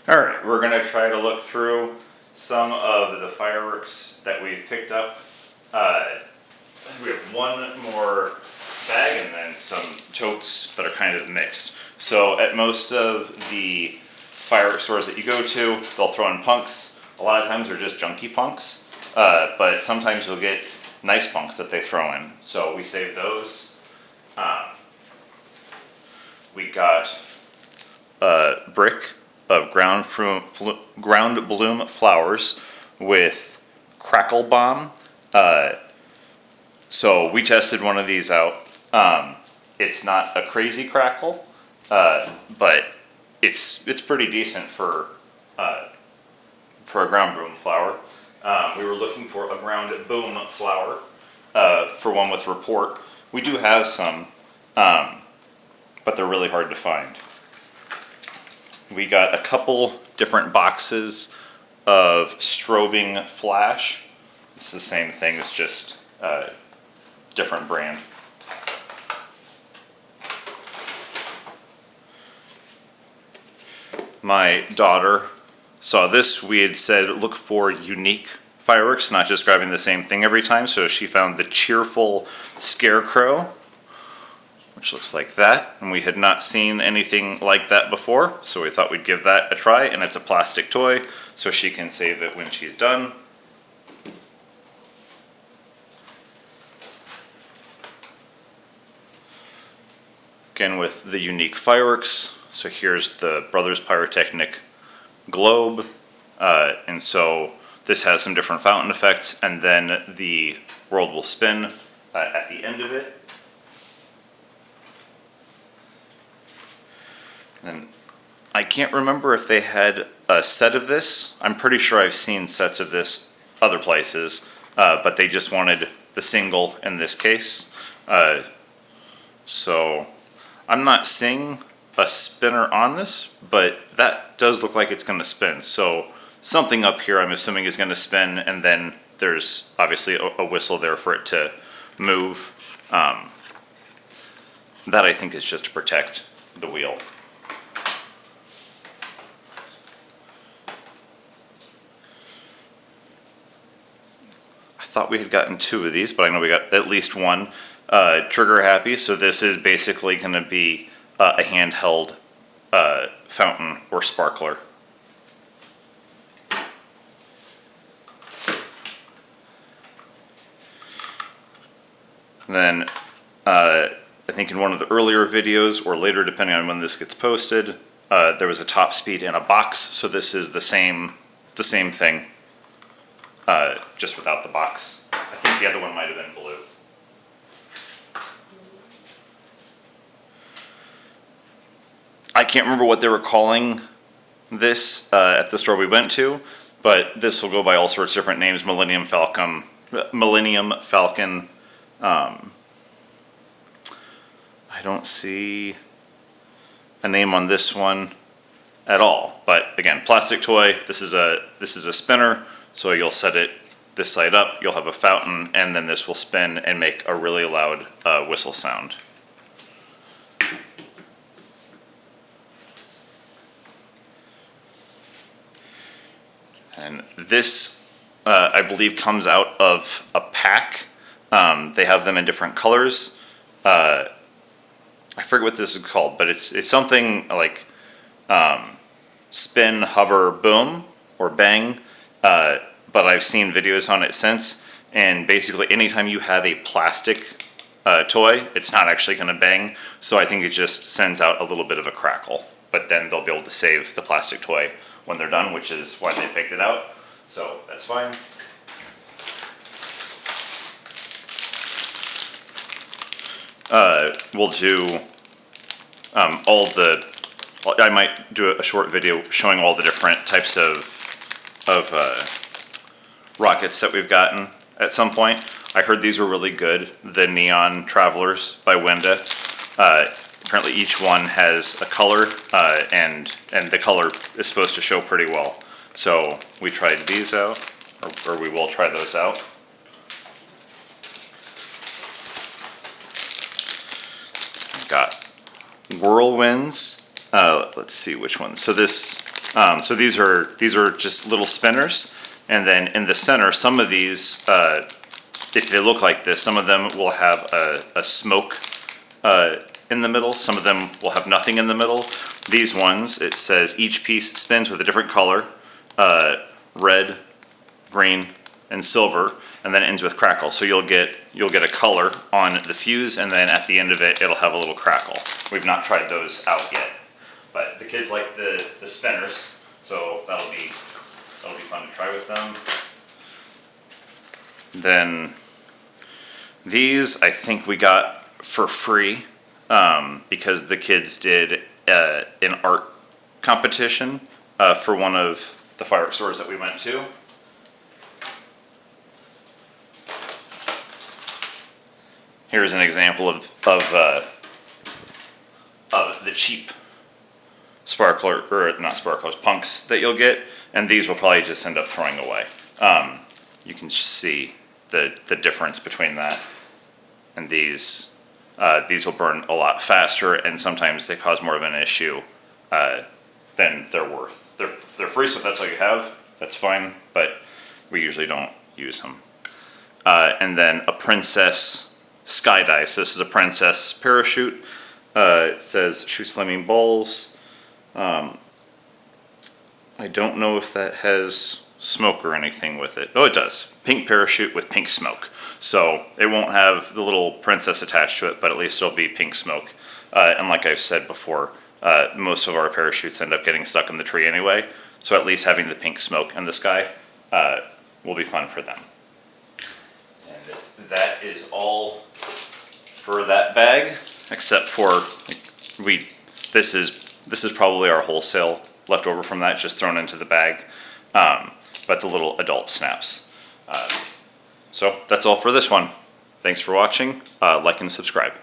All right, we're gonna try to look through some of the fireworks that we've picked up. We have one more bag and then some totes that are kind of mixed. So at most of the fireworks stores that you go to, they'll throw in punks. A lot of times they're just junky punks, but sometimes you'll get nice punks that they throw in. So we save those. We got a brick of ground bloom flowers with crackle bomb. So we tested one of these out. It's not a crazy crackle, but it's pretty decent for a ground bloom flower. We were looking for a ground boom flower for one with report. We do have some, but they're really hard to find. We got a couple different boxes of strobing flash. It's the same thing, it's just a different brand. My daughter saw this. We had said look for unique fireworks, not just grabbing the same thing every time. So she found the cheerful scarecrow, which looks like that. And we had not seen anything like that before, so we thought we'd give that a try. And it's a plastic toy, so she can save it when she's done. Again with the unique fireworks. So here's the Brothers Pyrotechnic globe. And so this has some different fountain effects, and then the world will spin at the end of it. And I can't remember if they had a set of this. I'm pretty sure I've seen sets of this other places, but they just wanted the single in this case. So I'm not seeing a spinner on this, but that does look like it's going to spin. So something up here I'm assuming is going to spin, and then there's obviously a whistle there for it to move. That I think is just to protect the wheel. I thought we had gotten two of these, but I know we got at least one. Trigger happy, so this is basically going to be a handheld fountain or sparkler. Then I think in one of the earlier videos, or later depending on when this gets posted, there was a top speed in a box, so this is the same thing, just without the box. I think the other one might have been blue. I can't remember what they were calling this at the store we went to, but this will go by all sorts of different names. Millennium Falcon. I don't see a name on this one at all. But again, plastic toy. This is a spinner, so you'll set it this side up. You'll have a fountain, and then this will spin and make a really loud whistle sound. And this, I believe, comes out of a pack. They have them in different colors. I forget what this is called, but it's something like spin, hover, boom, or bang. But I've seen videos on it since, and basically anytime you have a plastic toy, it's not actually going to bang. So I think it just sends out a little bit of a crackle. But then they'll be able to save the plastic toy when they're done, which is why they picked it out. So that's fine. We'll do I might do a short video showing all the different types of rockets that we've gotten at some point. I heard these were really good, the Neon Travelers by Wenda. Apparently each one has a color, and the color is supposed to show pretty well. So we tried these out, or we will try those out. Got whirlwinds. Let's see which one. So this So these are just little spinners, and then in the center, some of these, if they look like this, some of them will have a smoke in the middle. Some of them will have nothing in the middle. These ones, it says each piece spins with a different color, red, green, and silver, and then ends with crackle. So you'll get a color on the fuse, and then at the end of it, it'll have a little crackle. We've not tried those out yet, but the kids like the spinners, so that'll be fun to try with them. Then these I think we got for free because the kids did an art competition for one of the fireworks stores that we went to. Here's an example of the cheap sparkler, or not sparklers, punks that you'll get, and these will probably just end up throwing away. You can just see the difference between that and these. These will burn a lot faster, and sometimes they cause more of an issue than they're worth. They're free, so if that's all you have, that's fine, but we usually don't use them. And then a Princess skydive. So this is a Princess parachute. It says shoots flaming balls. I don't know if that has smoke or anything with it. Oh, it does. Pink parachute with pink smoke. So it won't have the little princess attached to it, but at least it'll be pink smoke. And like I've said before, most of our parachutes end up getting stuck in the tree anyway. So at least having the pink smoke in the sky will be fun for them. And that is all for that bag, except for this is probably our wholesale leftover from that, just thrown into the bag. But the little adult snaps. So that's all for this one. Thanks for watching. Like and subscribe.